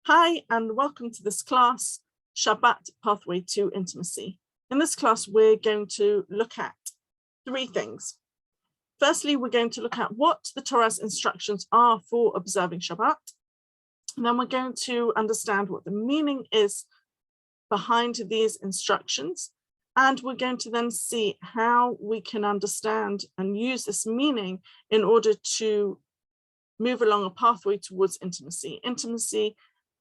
Hi, and welcome to this class, Shabbat Pathway to Intimacy. In this class, we're going to look at three things. Firstly, we're going to look at what the Torah's instructions are for observing Shabbat. And then we're going to understand what the meaning is behind these instructions. And we're going to then see how we can understand and use this meaning in order to move along a pathway towards intimacy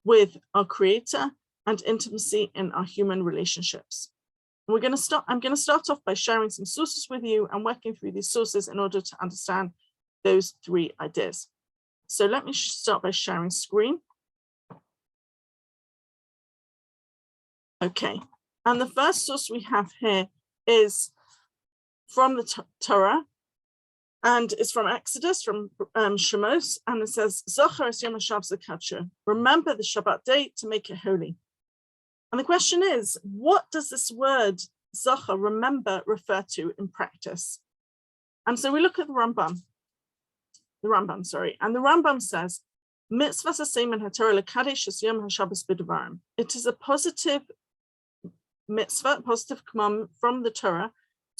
with our Creator and intimacy in our human relationships. I'm going to start off by sharing some sources with you and working through these sources in order to understand those three ideas. So let me start by sharing screen. Okay, and the first source we have here is from the Torah, and it's from Exodus, from Shemos, and it says, Zocher es yom HaShabbat, remember the Shabbat day to make it holy. And the question is, what does this word Zocher, remember, refer to in practice? And so we look at the Rambam, and the Rambam says, mitzvah saseimen haTorah lekadesh es yom HaShabbos b'devarim. It is a positive mitzvah, a positive commandment from the Torah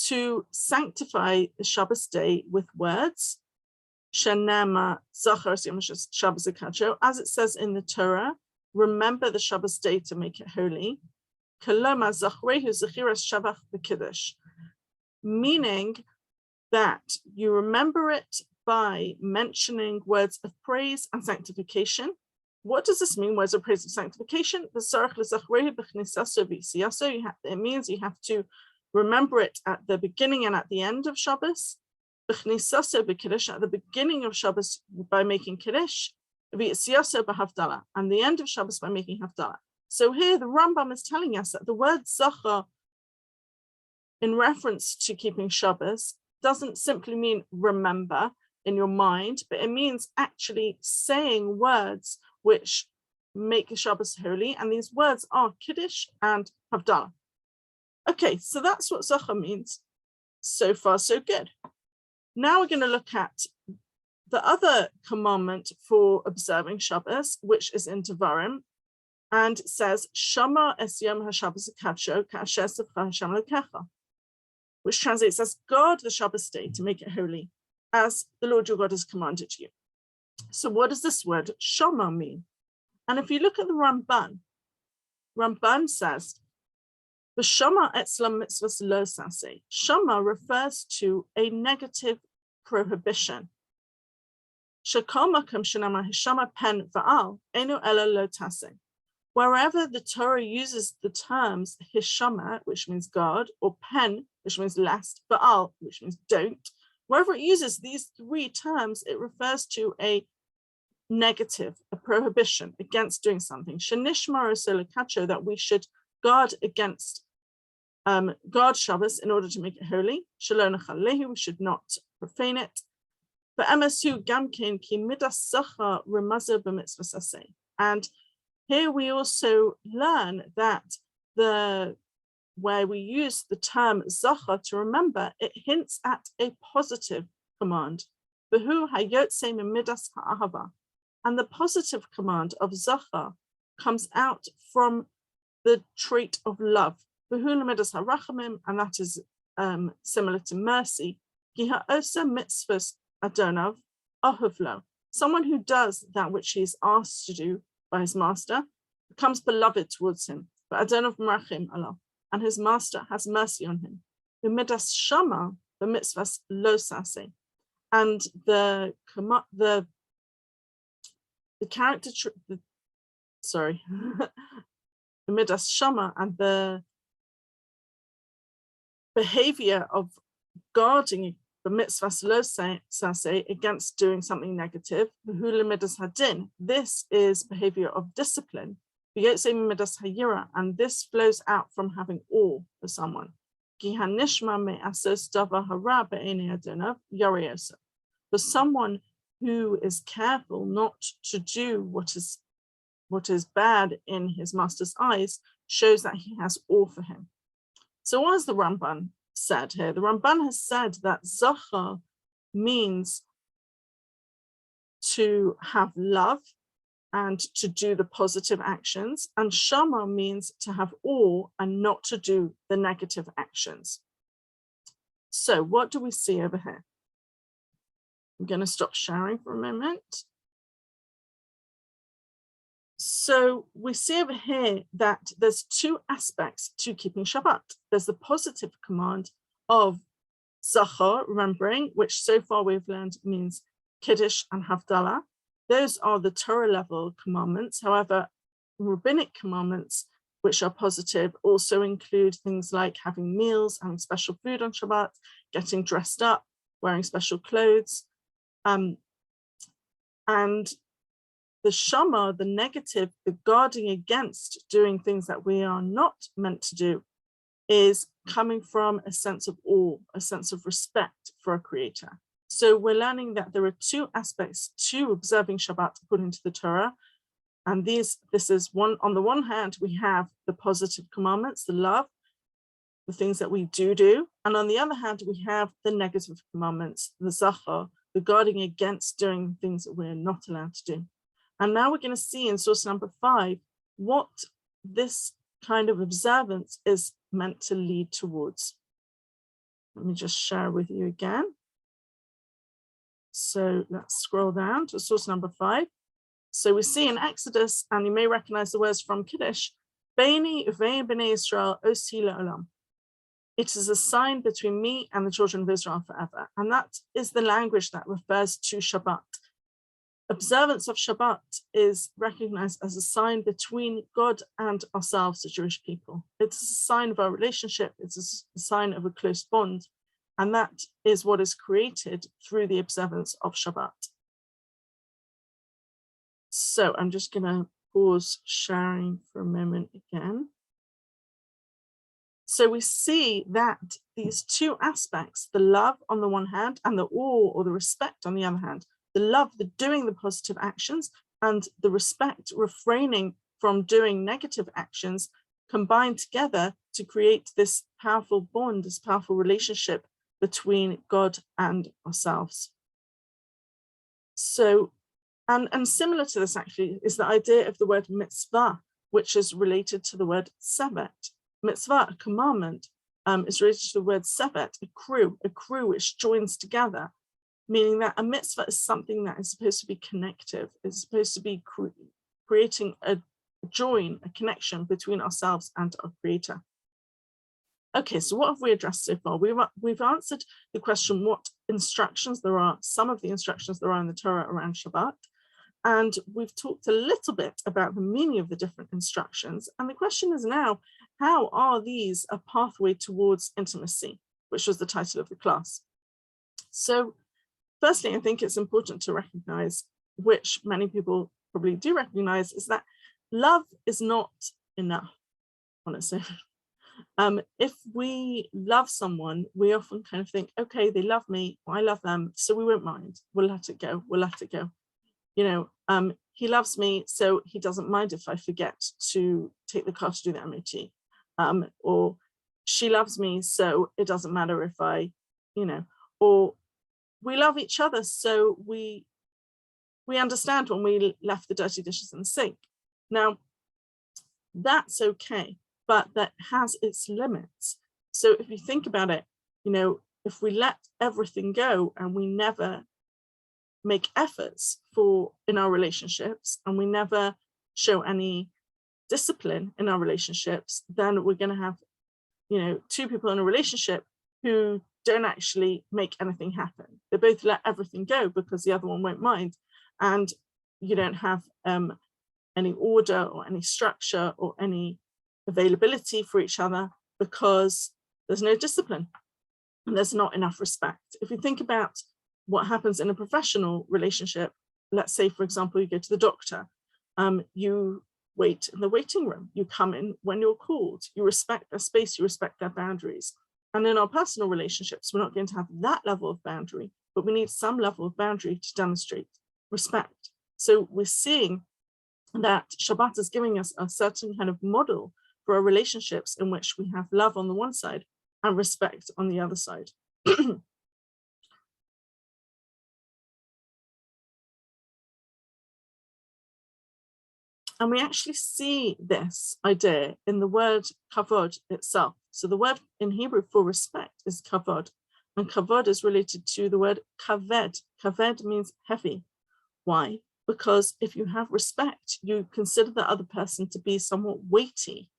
to sanctify the Shabbos day with words, Shenema Zocher es yom HaShabbos HaKadosh, as it says in the Torah, remember the Shabbos day to make it holy, Koloma Zachrehu Zechiras Shabbat b'Kiddush, meaning that you remember it by mentioning words of praise and sanctification. What does this mean, words of praise and sanctification? It means you have to remember it at the beginning and at the end of Shabbos. At the beginning of Shabbos by making Kiddush, and the end of Shabbos by making Havdalah. So here the Rambam is telling us that the word Zocher in reference to keeping Shabbos doesn't simply mean remember in your mind, but it means actually saying words which make Shabbos holy, and these words are Kiddush and Havdalah. Okay, so that's what Zocher means. So far, so good. Now we're going to look at the other commandment for observing Shabbos, which is in Devarim, and it says, Shama es yom HaShabbos HaKadosh ka'asher tzivcha Hashem Elokecha, which translates as God the Shabbos day to make it holy, as the Lord your God has commanded you. So what does this word Shama mean? And if you look at the Ramban says, the Shama etzlam mitzvahs lo saseh. Shama refers to a negative prohibition. Wherever the Torah uses the terms hishama, which means God, or pen, which means lest, ba'al, which means don't, wherever it uses these three terms, it refers to a negative, a prohibition against doing something. Shenishmar osel, that we should guard against guard Shabbos in order to make it holy. Shelo nachalehu, we should not profane it. And here we also learn that where we use the term Zocher to remember, it hints at a positive command. And the positive command of Zocher comes out from the trait of love. And that is similar to mercy. Someone who does that which he is asked to do by his master becomes beloved towards him. And his master has mercy on him. Shama, the mitzvahs lo saseh. And the character, the midas Shama and the behavior of guarding the mitzvahs lo saseh against doing something negative. This is behavior of discipline. And this flows out from having awe for someone. For someone who is careful not to do what is bad in his master's eyes shows that he has awe for him. So what has the Ramban said here? The Ramban has said that Zocher means to have love and to do the positive actions. And Shama means to have awe and not to do the negative actions. So what do we see over here? I'm going to stop sharing for a moment. So we see over here that there's two aspects to keeping Shabbat. There's the positive command of Zachor, remembering, which so far we've learned means Kiddush and Havdalah. Those are the Torah level commandments. However, rabbinic commandments, which are positive, also include things like having meals, having special food on Shabbat, getting dressed up, wearing special clothes. And the Shama, the negative, the guarding against doing things that we are not meant to do, is coming from a sense of awe, a sense of respect for our Creator. So we're learning that there are two aspects to observing Shabbat according to the Torah. And this is one, on the one hand, we have the positive commandments, the love, the things that we do. And on the other hand, we have the negative commandments, the Zachor, the guarding against doing things that we're not allowed to do. And now we're going to see in source number 5 what this kind of observance is meant to lead towards. Let me just share with you again. So let's scroll down to source number 5. So we see in Exodus, and you may recognize the words from Kiddush, Beini uvein b'nei Yisrael osi le'olam. It is a sign between me and the children of Israel forever. And that is the language that refers to Shabbat. Observance of Shabbat is recognized as a sign between God and ourselves, the Jewish people. It's a sign of our relationship. It's a sign of a close bond. And that is what is created through the observance of Shabbat. So I'm just going to pause sharing for a moment again. So we see that these two aspects, the love on the one hand and the awe or the respect on the other hand, the love, the doing the positive actions, and the respect, refraining from doing negative actions, combine together to create this powerful bond, this powerful relationship between God and ourselves. So, and similar to this actually is the idea of the word mitzvah, which is related to the word sevet. Mitzvah, a commandment, is related to the word sevet, a crew which joins together, meaning that a mitzvah is something that is supposed to be connective, is supposed to be creating a join, a connection between ourselves and our Creator. Okay, so what have we addressed so far? We've answered the question what instructions there are, some of the instructions there are in the Torah around Shabbat, and we've talked a little bit about the meaning of the different instructions. And the question is now, how are these a pathway towards intimacy, which was the title of the class? So firstly, I think it's important to recognize, which many people probably do recognize, is that love is not enough, honestly. If we love someone, we often kind of think, okay, they love me, I love them, so we won't mind. We'll let it go. We'll let it go. You know, he loves me, so he doesn't mind if I forget to take the car to do the MOT. Or she loves me, so it doesn't matter if I, you know, or we love each other, so we understand when we left the dirty dishes in the sink. Now, that's okay, but that has its limits. So if you think about it, you know, if we let everything go and we never make efforts in our relationships and we never show any discipline in our relationships, then we're going to have, you know, two people in a relationship who don't actually make anything happen. They both let everything go because the other one won't mind, and you don't have any order or any structure or any availability for each other because there's no discipline and there's not enough respect. If you think about what happens in a professional relationship, let's say, for example, you go to the doctor, you wait in the waiting room, you come in when you're called, you respect their space, you respect their boundaries. And in our personal relationships, we're not going to have that level of boundary, but we need some level of boundary to demonstrate respect. So we're seeing that Shabbat is giving us a certain kind of model for our relationships in which we have love on the one side and respect on the other side. And we actually see this idea in the word kavod itself. So the word in Hebrew for respect is kavod, and kavod is related to the word kaved. Kaved means heavy. Why? Because if you have respect, you consider the other person to be somewhat weighty.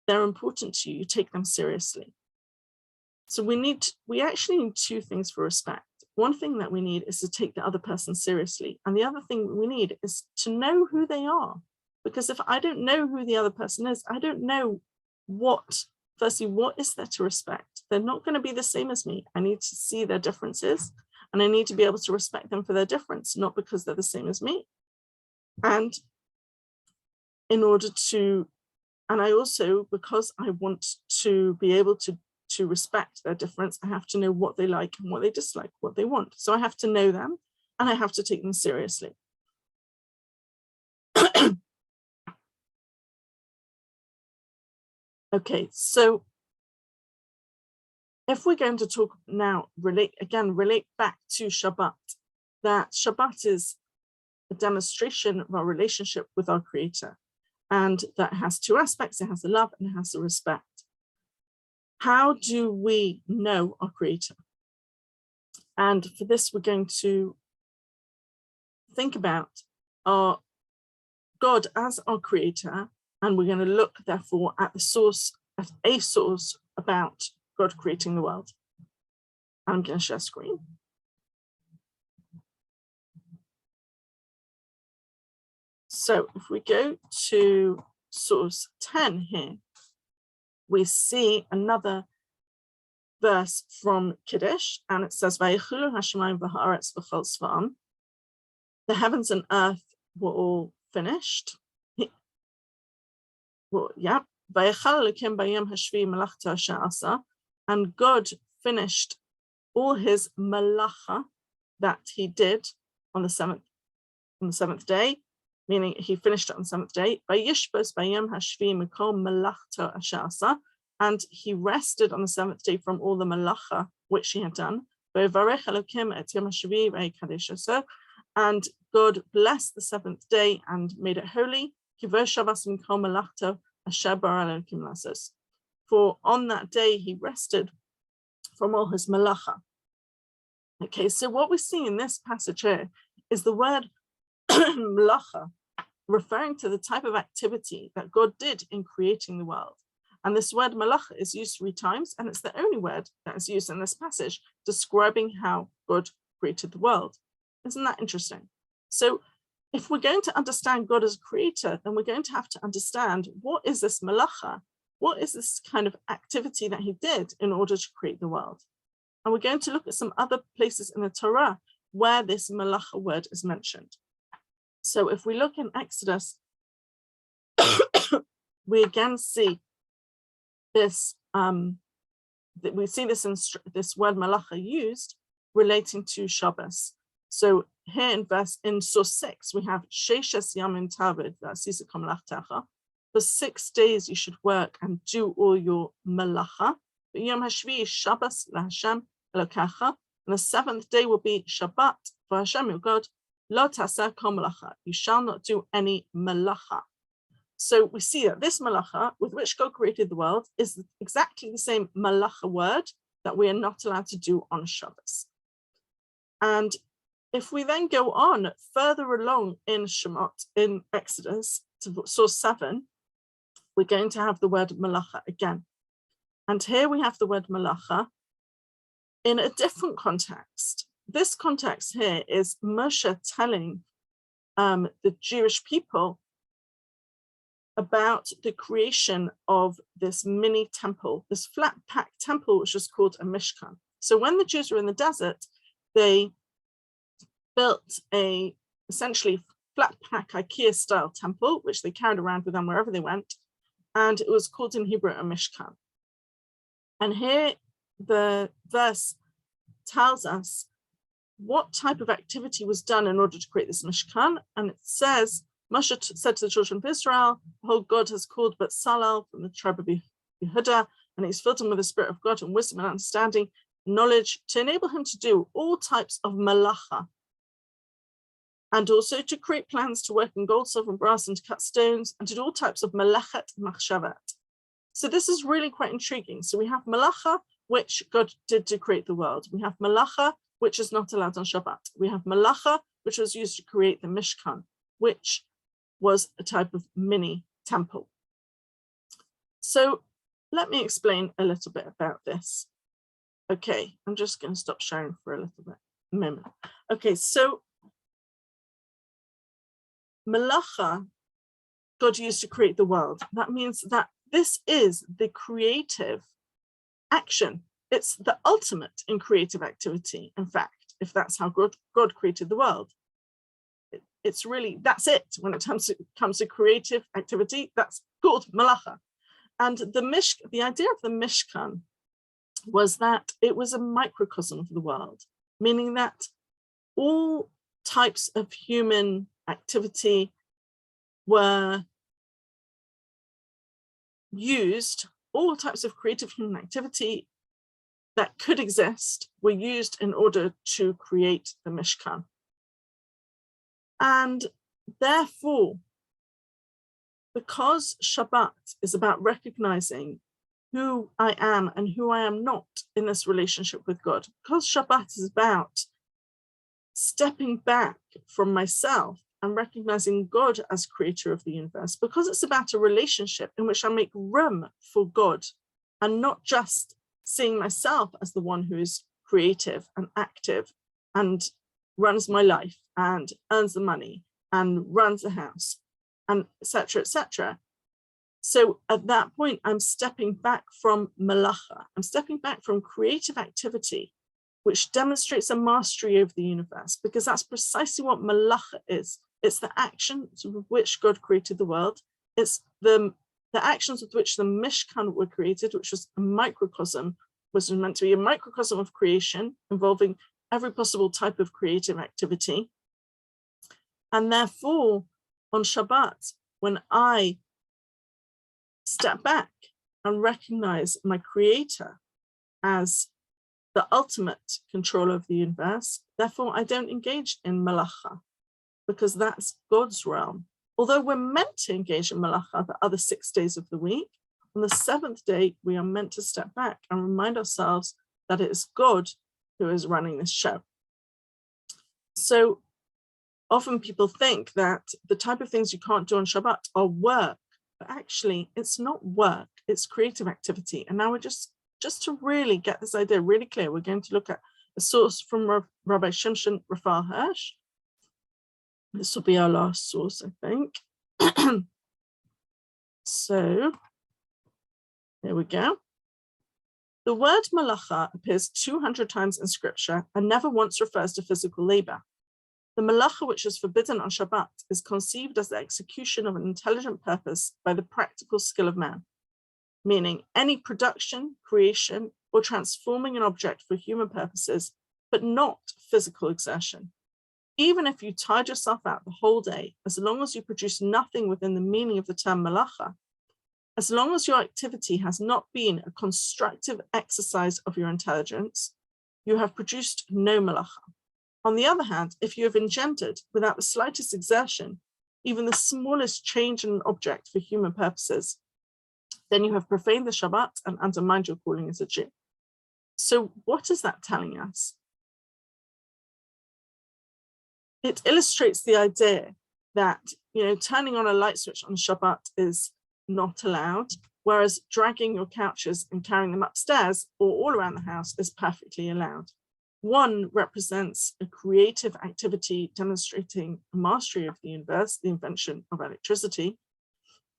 They're important to you, you take them seriously. So we actually need two things for respect. One thing that we need is to take the other person seriously. And the other thing we need is to know who they are. Because if I don't know who the other person is, I don't know what is there to respect? They're not going to be the same as me. I need to see their differences, and I need to be able to respect them for their difference, not because they're the same as me. And in order to, and I also, because I want to be able to respect their difference, I have to know what they like and what they dislike, what they want. So I have to know them, and I have to take them seriously. Okay, so if we're going to talk now, relate back to Shabbat, that Shabbat is a demonstration of our relationship with our Creator. And that has two aspects. It has the love and it has the respect. How do we know our Creator? And for this, we're going to think about our God as our Creator, and we're going to look, therefore, at a source about God creating the world. I'm going to share screen. So if we go to source 10 here, we see another verse from Kiddush, and it says, "Vayichulu hashamayim v'haaretz v'chol tzva'am." The heavens and earth were all finished. Well, yeah. And God finished all his malacha that he did on the seventh day, meaning he finished it on the seventh day. And he rested on the seventh day from all the malacha which he had done. And God blessed the seventh day and made it holy. For on that day he rested from all his malacha. Okay, so what we see in this passage here is the word malacha, referring to the type of activity that God did in creating the world. And this word malacha is used 3 times, and it's the only word that is used in this passage describing how God created the world. Isn't that interesting? So if we're going to understand God as a creator, then we're going to have to understand, what is this malacha? What is this kind of activity that he did in order to create the world? And we're going to look at some other places in the Torah where this malacha word is mentioned. So if we look in Exodus, we again see this, we see this word malacha used relating to Shabbos. So here in source 6, we have Sheishes Yamin Tavid, for 6 days you should work and do all your malacha. Yom Hashvi is Shabbos laHashem Elokecha, and the 7th day will be Shabbat for Hashem your God. Lo taseh kol malacha, you shall not do any malacha. So we see that this malacha with which God created the world is exactly the same malacha word that we are not allowed to do on Shabbos. And if we then go on further along in Shemot, in Exodus, to source 7, we're going to have the word malacha again. And here we have the word malacha in a different context. This context here is Moshe telling the Jewish people about the creation of this mini temple, this flat pack temple, which was called a Mishkan. So when the Jews were in the desert, they built a essentially flat pack IKEA style temple, which they carried around with them wherever they went. And it was called in Hebrew a Mishkan. And here the verse tells us what type of activity was done in order to create this Mishkan. And it says, Moshe said to the children of Israel, behold, God has called Bezalel from the tribe of Yehudah, and he's filled him with the spirit of God and wisdom and understanding, knowledge, to enable him to do all types of malacha. and also to create plans to work in gold, silver, and brass, and to cut stones, and to do all types of malachat machshavat. So this is really quite intriguing. So we have malacha, which God did to create the world. We have malacha, which is not allowed on Shabbat. We have malacha, which was used to create the Mishkan, which was a type of mini temple. So let me explain a little bit about this. Okay, I'm just going to stop sharing for a little bit, a moment. Okay, so malacha, God used to create the world. That means that this is the creative action. It's the ultimate in creative activity. In fact, if that's how God created the world, it's really, that's it. When it comes to creative activity, that's called malacha. And the idea of the Mishkan was that it was a microcosm of the world, meaning that all types of human activity were used, all types of creative human activity that could exist were used in order to create the Mishkan. And therefore, because Shabbat is about recognizing who I am and who I am not in this relationship with God, because Shabbat is about stepping back from myself and recognizing God as creator of the universe, because it's about a relationship in which I make room for God and not just seeing myself as the one who is creative and active and runs my life and earns the money and runs the house and etc., etc. So at that point, I'm stepping back from malacha. I'm stepping back from creative activity, which demonstrates a mastery over the universe, because that's precisely what malacha is. It's the actions with which God created the world. It's the actions with which the Mishkan were created, which was a microcosm, was meant to be a microcosm of creation involving every possible type of creative activity. And therefore, on Shabbat, when I step back and recognize my creator as the ultimate controller of the universe, therefore I don't engage in malacha, because that's God's realm. Although we're meant to engage in malacha the other 6 days of the week, on the 7th day, we are meant to step back and remind ourselves that it is God who is running this show. So often people think that the type of things you can't do on Shabbat are work, but actually it's not work, it's creative activity. And now we're just to really get this idea really clear, we're going to look at a source from Rabbi Shimshon Raphael Hirsch. This will be our last source, I think. So here we go. The word malacha appears 200 times in scripture and never once refers to physical labor. The malacha which is forbidden on Shabbat is conceived as the execution of an intelligent purpose by the practical skill of man, meaning any production, creation, or transforming an object for human purposes, but not physical exertion. Even if you tired yourself out the whole day, as long as you produce nothing within the meaning of the term malacha, as long as your activity has not been a constructive exercise of your intelligence, you have produced no malacha. On the other hand, if you have engendered, without the slightest exertion, even the smallest change in an object for human purposes, then you have profaned the Shabbat and undermined your calling as a Jew. So what is that telling us? It illustrates the idea that, turning on a light switch on Shabbat is not allowed, whereas dragging your couches and carrying them upstairs or all around the house is perfectly allowed. One represents a creative activity demonstrating a mastery of the universe, the invention of electricity,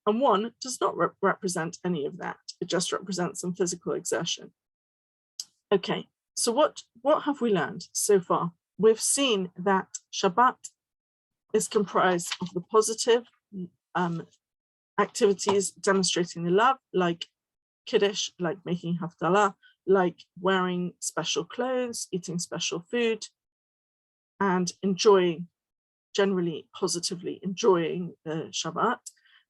and one does not represent any of that. It just represents some physical exertion. Okay, so what have we learned so far? We've seen that Shabbat is comprised of the positive activities demonstrating the love, like Kiddush, like making Havdalah, like wearing special clothes, eating special food, and generally positively enjoying the Shabbat.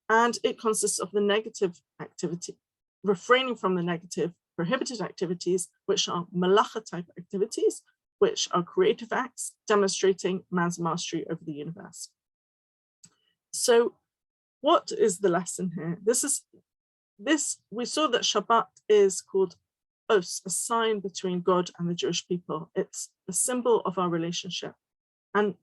And it consists of the negative activity, refraining from the negative prohibited activities, which are malacha type activities, which are creative acts demonstrating man's mastery over the universe. So what is the lesson here? We saw that Shabbat is called os, a sign between God and the Jewish people. It's a symbol of our relationship. And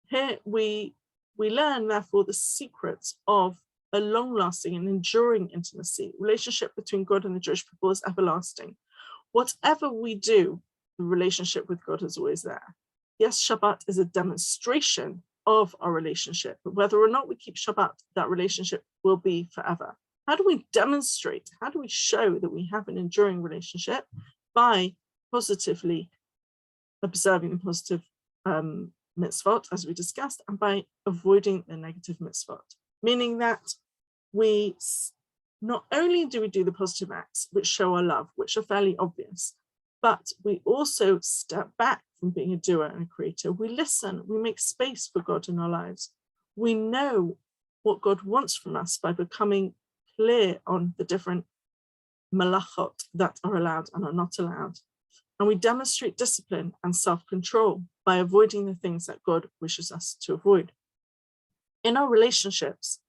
here we learn, therefore, the secrets of a long-lasting and enduring intimacy. Relationship between God and the Jewish people is everlasting. Whatever we do, the relationship with God is always there. Yes, Shabbat is a demonstration of our relationship, but whether or not we keep Shabbat, that relationship will be forever. How do we demonstrate? How do we show that we have an enduring relationship? By positively observing the positive mitzvot, as we discussed, and by avoiding the negative mitzvot, meaning that we not only do we do the positive acts which show our love, which are fairly obvious, but we also step back from being a doer and a creator. We listen, we make space for God in our lives. We know what God wants from us by becoming clear on the different malachot that are allowed and are not allowed. And we demonstrate discipline and self-control by avoiding the things that God wishes us to avoid. In our relationships,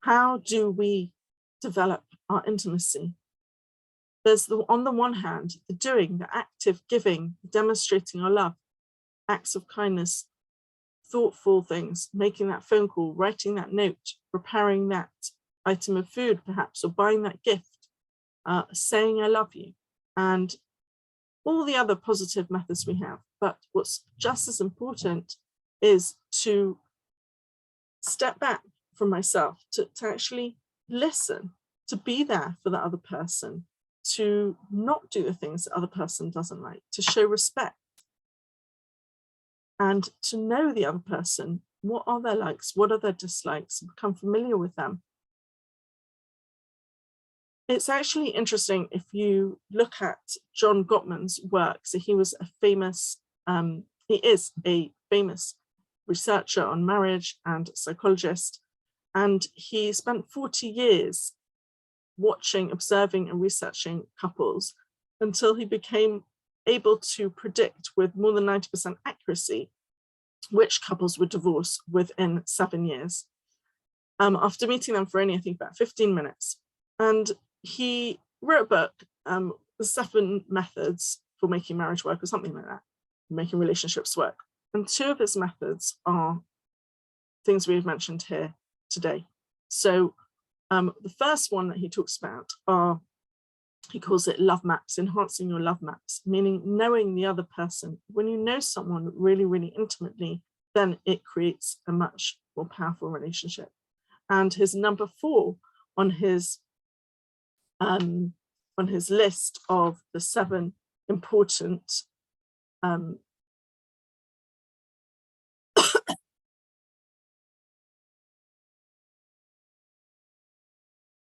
how do we develop our intimacy? There's on the one hand, the doing, the active giving, demonstrating our love, acts of kindness, thoughtful things, making that phone call, writing that note, preparing that item of food perhaps, or buying that gift, saying I love you, and all the other positive methods we have. But what's just as important is to step back from myself, to actually listen, to be there for the other person, to not do the things the other person doesn't like, to show respect, and to know the other person. What are their likes? What are their dislikes? Become familiar with them. It's actually interesting if you look at John Gottman's work. So he was a famous, he is a famous researcher on marriage and psychologist. And he spent 40 years watching, observing and researching couples until he became able to predict with more than 90% accuracy which couples would divorce within 7 years. After meeting them for only, I think, about 15 minutes. And he wrote a book, The 7 Methods for Making Marriage Work, or something like that, making relationships work. And 2 of his methods are things we've mentioned here today. So the first one that he talks about are, he calls it love maps, enhancing your love maps, meaning knowing the other person. When you know someone really, really intimately, then it creates a much more powerful relationship. And his number 4 on his list of the 7 important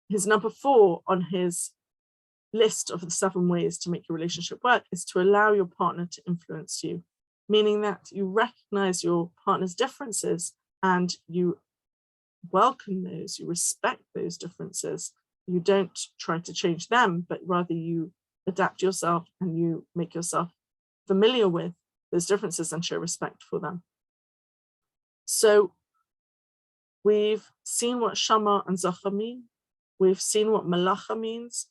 his number 4 on his list of the 7 ways to make your relationship work is to allow your partner to influence you, meaning that you recognize your partner's differences and you welcome those, you respect those differences. You don't try to change them, but rather you adapt yourself and you make yourself familiar with those differences and show respect for them. So we've seen what Shama and Zachar mean. We've seen what malacha means.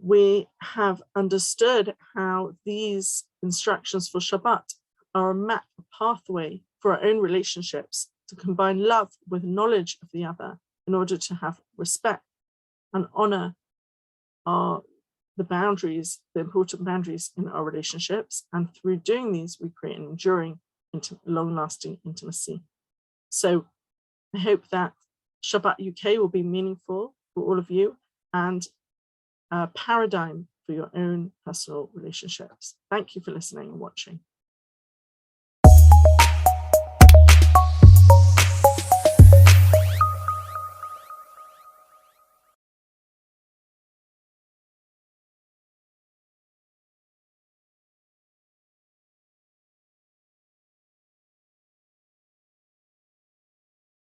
We have understood how these instructions for Shabbat are a map, a pathway for our own relationships to combine love with knowledge of the other in order to have respect and honor the boundaries, the important boundaries in our relationships. And through doing these, we create an enduring, long-lasting intimacy. So I hope that ShabbatUK will be meaningful for all of you and a paradigm for your own personal relationships. Thank you for listening and watching.